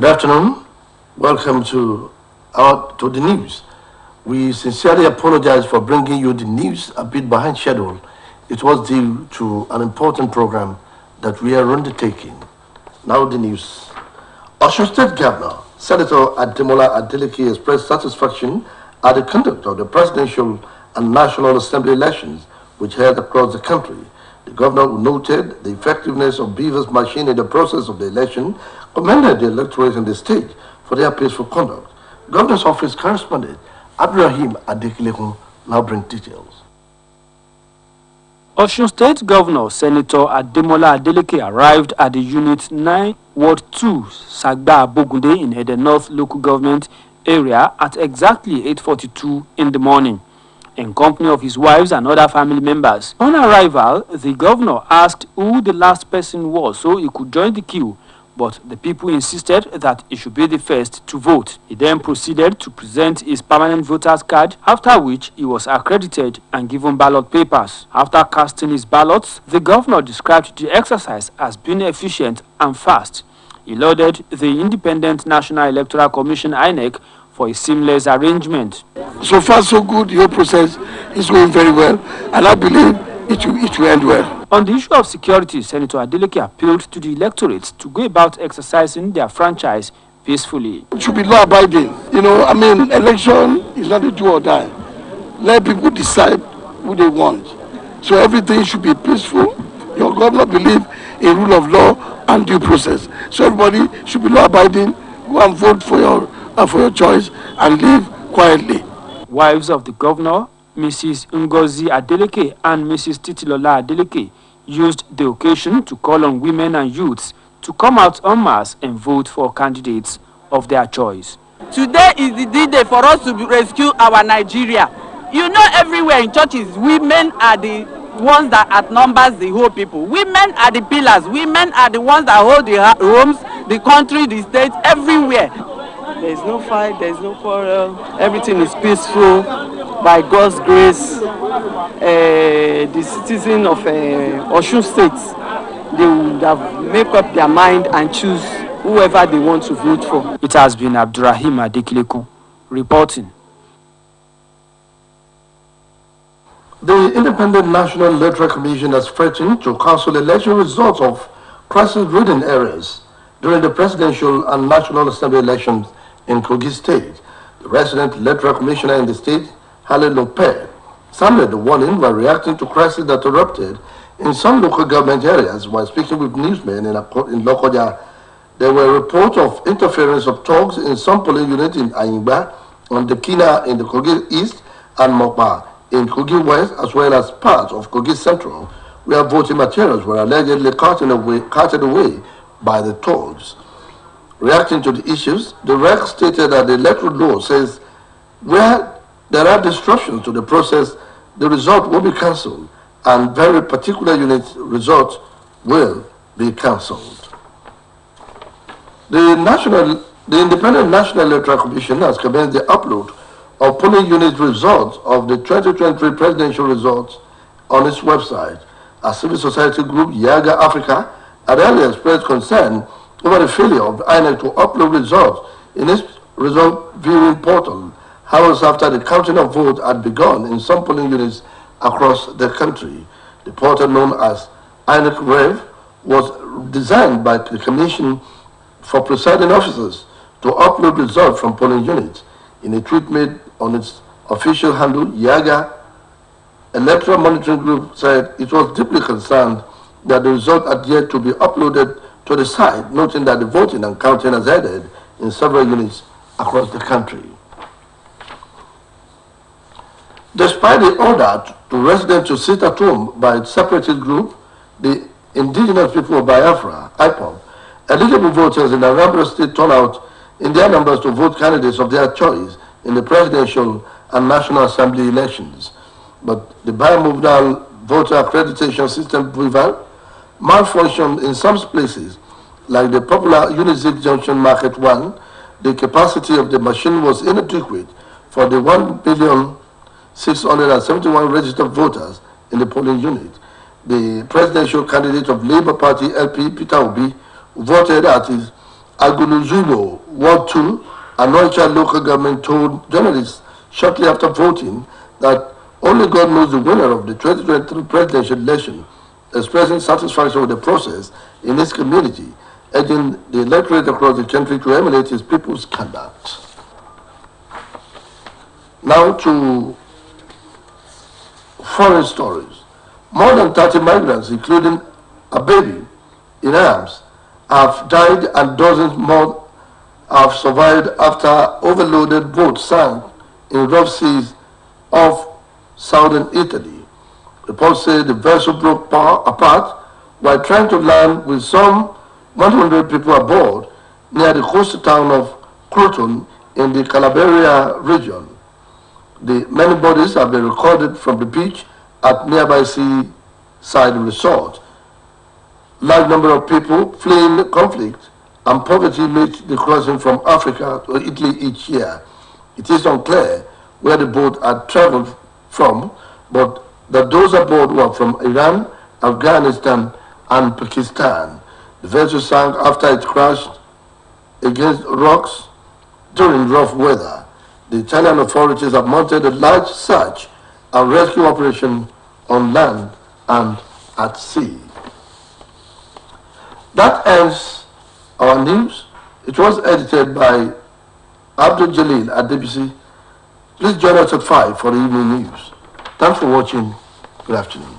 Good afternoon. Welcome to the news. We sincerely apologize for bringing you the news a bit behind schedule. It was due to an important program that we are undertaking. Now the news. Osho State Governor, Senator Ademola Adeleke expressed satisfaction at the conduct of the presidential and National Assembly elections which held across the country. The governor noted the effectiveness of Beaver's machine in the process of the election, commended the electorate in the state for their peaceful conduct. Governor's office correspondent Abdurrahim Adekileku now brings details. Osun State Governor Senator Ademola Adeleke arrived at the Unit 9, Ward 2, Sagba Bogunde in Ede North local government area at exactly 8:42 in the morning, in company of his wives and other family members. On arrival, the governor asked who the last person was so he could join the queue, but the people insisted that he should be the first to vote. He then proceeded to present his permanent voter's card, after which he was accredited and given ballot papers. After casting his ballots, the governor described the exercise as being efficient and fast. He lauded the Independent National Electoral Commission (INEC) for a seamless arrangement. So far, so good. The whole process is going very well, and I believe it will end well. On the issue of security, Senator Adeleke appealed to the electorate to go about exercising their franchise peacefully. It should be law-abiding. Election is not a do or die. Let people decide who they want. So everything should be peaceful. Your governor believes in rule of law and due process. So everybody should be law-abiding. Go and vote for your choice and live quietly. Wives of the governor, Mrs. Ngozi Adeleke and Mrs. Titilola Adeleke, used the occasion to call on women and youths to come out en masse and vote for candidates of their choice. Today is the D-Day for us to rescue our Nigeria. Everywhere in churches, women are the ones that outnumbers the whole people. Women are the pillars. Women are the ones that hold the homes, the country, the state, everywhere. There is no fight, there is no quarrel. Everything is peaceful. By God's grace, the citizens of Osun State, they would have made up their mind and choose whoever they want to vote for. It has been Abdurrahim Adekileku reporting. The Independent National Electoral Commission has threatened to cancel election results of crisis-ridden areas during the presidential and National Assembly elections in Kogi State. The resident electoral commissioner in the state, Halle Lopez, sounded the warning while reacting to crises that erupted in some local government areas. While speaking with newsmen in Lokoja, there were reports of interference of thugs in some polling units in Ayimba, on the Kina in the Kogi East, and Mokba in Kogi West, as well as parts of Kogi Central, where voting materials were allegedly carted away by the thugs. Reacting to the issues, the REC stated that the electoral law says where there are disruptions to the process, the result will be cancelled, and very particular unit results will be cancelled. The Independent National Electoral Commission has commenced the upload of polling unit results of the 2023 presidential results on its website. A civil society group, Yaga Africa, had earlier expressed concern over the failure of INEC to upload results in its result viewing portal, hours after the counting of votes had begun in some polling units across the country. The portal, known as INEC Rev, was designed by the Commission for presiding officers to upload results from polling units. In a tweet made on its official handle, Yaga Electoral Monitoring Group said it was deeply concerned that the result had yet to be uploaded to the site, noting that the voting and counting has ended in several units across the country. Despite the order to residents to sit at home by its separatist group, the Indigenous People of Biafra, IPOB, eligible voters in Anambra State turn out in their numbers to vote candidates of their choice in the presidential and National Assembly elections. But the bimodal voter accreditation system prevailed, malfunctioned in some places, like the popular Unizip Junction Market 1. The capacity of the machine was inadequate for the 1,671 registered voters in the polling unit. The presidential candidate of Labour Party LP, Peter Obi, voted at his Aguluzulo, Ward 2, Anoicha local government told journalists shortly after voting that only God knows the winner of the 2023 presidential election, expressing satisfaction with the process in his community, urging the electorate across the country to emulate his people's conduct. Now to foreign stories. More than 30 migrants, including a baby in arms, have died and dozens more have survived after overloaded boats sank in rough seas off southern Italy. Reports say the vessel broke apart while trying to land with some 100 people aboard near the coastal town of Croton in the Calabria region. The many bodies have been recorded from the beach at nearby seaside resort. Large number of people fleeing conflict and poverty make the crossing from Africa to Italy each year. It is unclear where the boat had traveled from, but that those aboard were from Iran, Afghanistan, and Pakistan. The vessel sank after it crashed against rocks during rough weather. The Italian authorities have mounted a large search and rescue operation on land and at sea. That ends our news. It was edited by Abdul Jalil at DBC. Please join us at 5 for the evening news. Thanks for watching. Good afternoon.